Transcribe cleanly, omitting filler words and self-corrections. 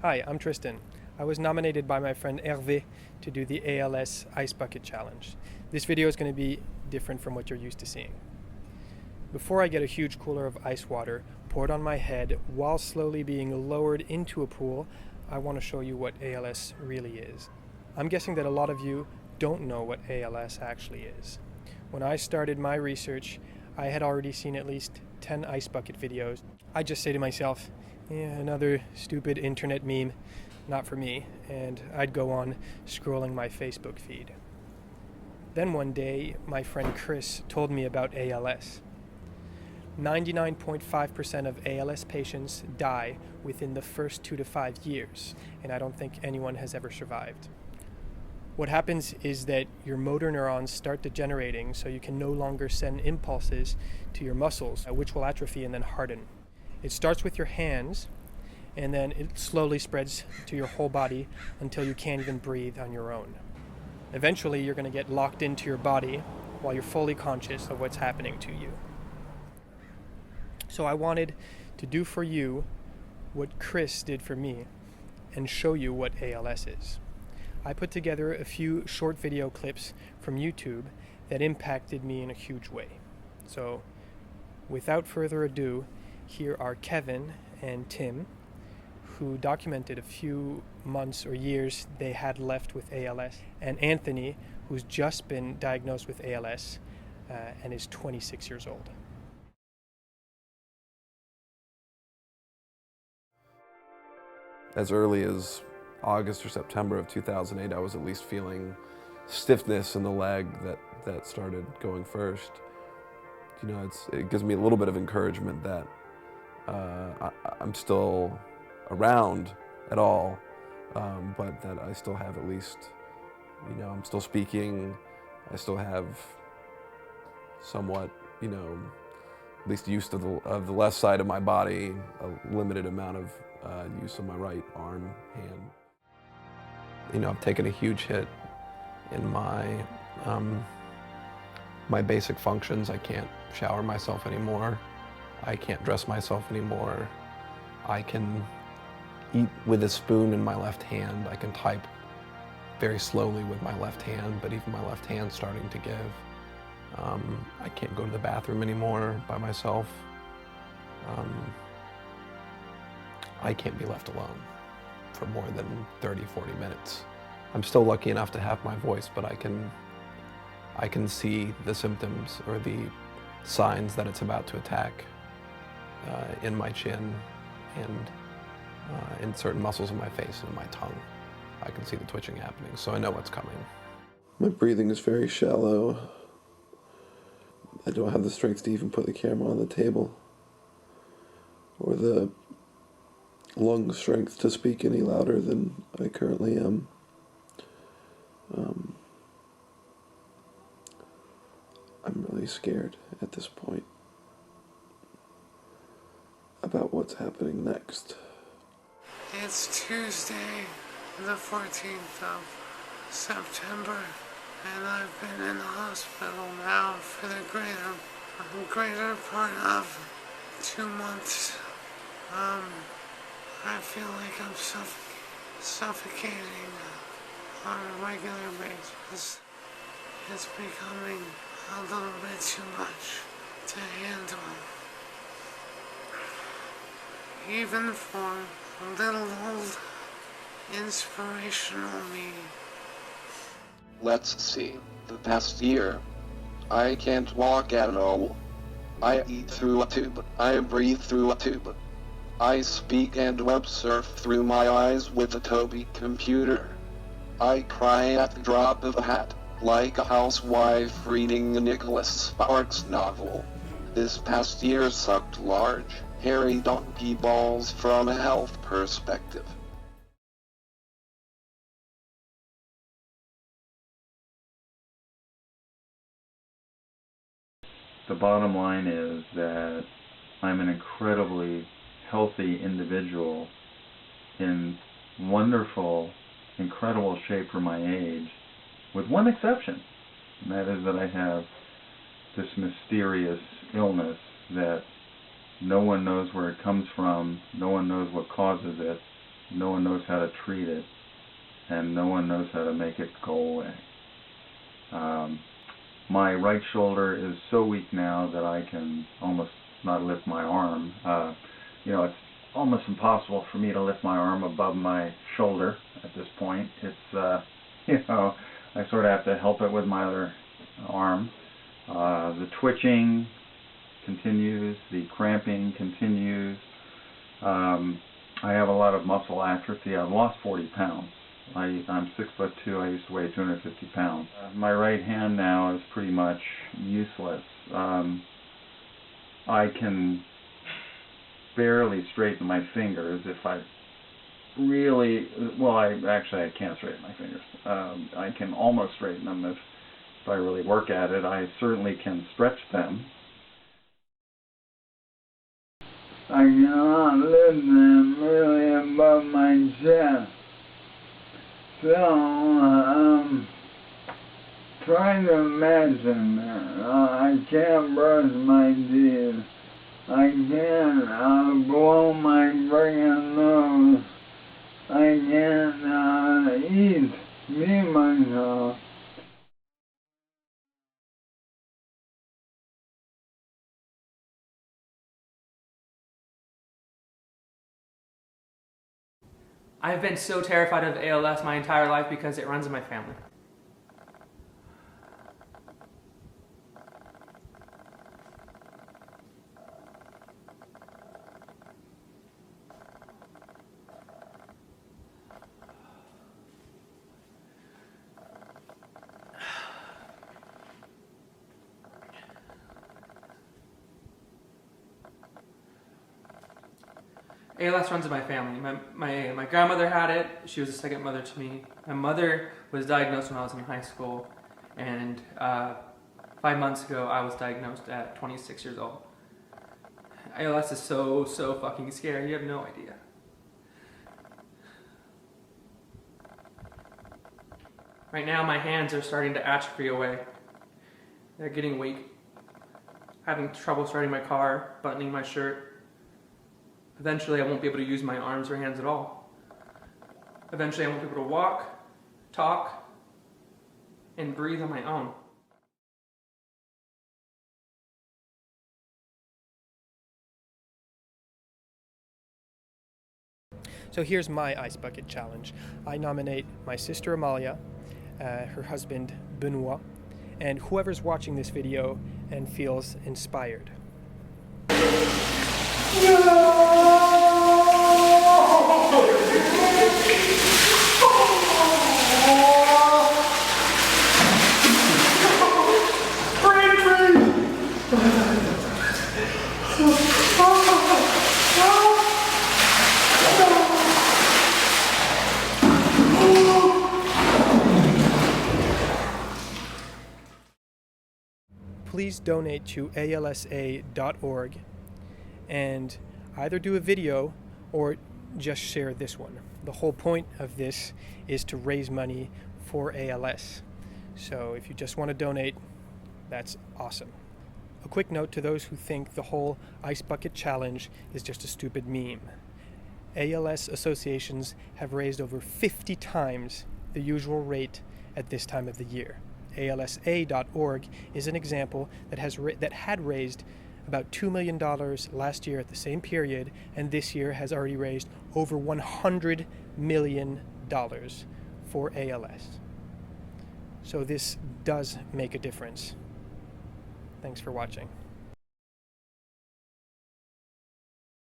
Hi, I'm Tristan. I was nominated by my friend Hervé to do the ALS Ice Bucket Challenge. This video is going to be different from what you're used to seeing. Before I get a huge cooler of ice water poured on my head while slowly being lowered into a pool, I want to show you what ALS really is. I'm guessing that a lot of you don't know what ALS actually is. When I started my research, I had already seen at least 10 ice bucket videos. I just say to myself, yeah, another stupid internet meme, not for me, and I'd go on scrolling my Facebook feed. Then one day, my friend Chris told me about ALS. 99.5% of ALS patients die within the first 2 to 5 years, and I don't think anyone has ever survived. What happens is that your motor neurons start degenerating, so you can no longer send impulses to your muscles, which will atrophy and then harden. It starts with your hands, and then it slowly spreads to your whole body until you can't even breathe on your own. Eventually, you're going to get locked into your body while you're fully conscious of what's happening to you. So I wanted to do for you what Chris did for me and show you what ALS is. I put together a few short video clips from YouTube that impacted me in a huge way. So without further ado, here are Kevin and Tim, who documented a few months or years they had left with ALS, and Anthony, who's just been diagnosed with ALS and is 26 years old. As early as August or September of 2008, I was at least feeling stiffness in the leg that started going first. You know, it gives me a little bit of encouragement that I'm still around at all, but that I still have at least, you know, I'm still speaking, I still have somewhat, you know, at least use of the left side of my body, a limited amount of use of my right arm, hand. You know, I've taken a huge hit in my basic functions. I can't shower myself anymore. I can't dress myself anymore. I can eat with a spoon in my left hand. I can type very slowly with my left hand, but even my left hand's starting to give. I can't go to the bathroom anymore by myself. I can't be left alone for more than 30, 40 minutes. I'm still lucky enough to have my voice, but I can see the symptoms or the signs that it's about to attack in my chin and in certain muscles in my face and in my tongue. I can see the twitching happening, so I know what's coming. My breathing is very shallow. I don't have the strength to even put the camera on the table or the lung strength to speak any louder than I currently am. I'm really scared at this point about what's happening next. It's Tuesday, the 14th of September, and I've been in the hospital now for the greater part of 2 months. I feel like I'm suffocating on a regular basis. It's becoming a little bit too much to handle. Even for little old inspirational me. Let's see. The past year, I can't walk at all. I eat through a tube. I breathe through a tube. I speak and web surf through my eyes with a Toby computer. I cry at the drop of a hat, like a housewife reading a Nicholas Sparks novel. This past year sucked large, hairy donkey balls from a health perspective. The bottom line is that I'm an incredibly healthy individual in wonderful, incredible shape for my age, with one exception, and that is that I have this mysterious illness that no one knows where it comes from, no one knows what causes it, no one knows how to treat it, and no one knows how to make it go away. My right shoulder is so weak now that I can almost not lift my arm. It's almost impossible for me to lift my arm above my shoulder at this point. It's, I sort of have to help it with my other arm. The twitching continues, the cramping continues. I have a lot of muscle atrophy. I've lost 40 pounds. I'm 6'2". I used to weigh 250 pounds. My right hand now is pretty much useless. I can barely straighten my fingers if I really, I can't straighten my fingers. I can almost straighten them if I really work at it. I certainly can stretch them. I cannot lift them really above my chest. So, try to imagine that. I can't brush my teeth. I can't blow my friggin' nose. I can't eat, feed myself. I've been so terrified of ALS my entire life because it runs in my family. ALS runs in my family. My grandmother had it. She was a second mother to me. My mother was diagnosed when I was in high school, and 5 months ago I was diagnosed at 26 years old. ALS is so fucking scary. You have no idea. Right now my hands are starting to atrophy away. They're getting weak. Having trouble starting my car, buttoning my shirt. Eventually I won't be able to use my arms or hands at all. Eventually I won't be able to walk, talk, and breathe on my own. So here's my Ice Bucket Challenge. I nominate my sister Amalia, her husband Benoit, and whoever's watching this video and feels inspired. Please donate to alsa.org and either do a video or just share this one. The whole point of this is to raise money for ALS. So if you just want to donate, that's awesome. A quick note to those who think the whole Ice Bucket Challenge is just a stupid meme. ALS associations have raised over 50 times the usual rate at this time of the year. ALSA.org is an example that had raised about $2 million last year at the same period, and this year has already raised over $100 million for ALS. So this does make a difference. Thanks for watching.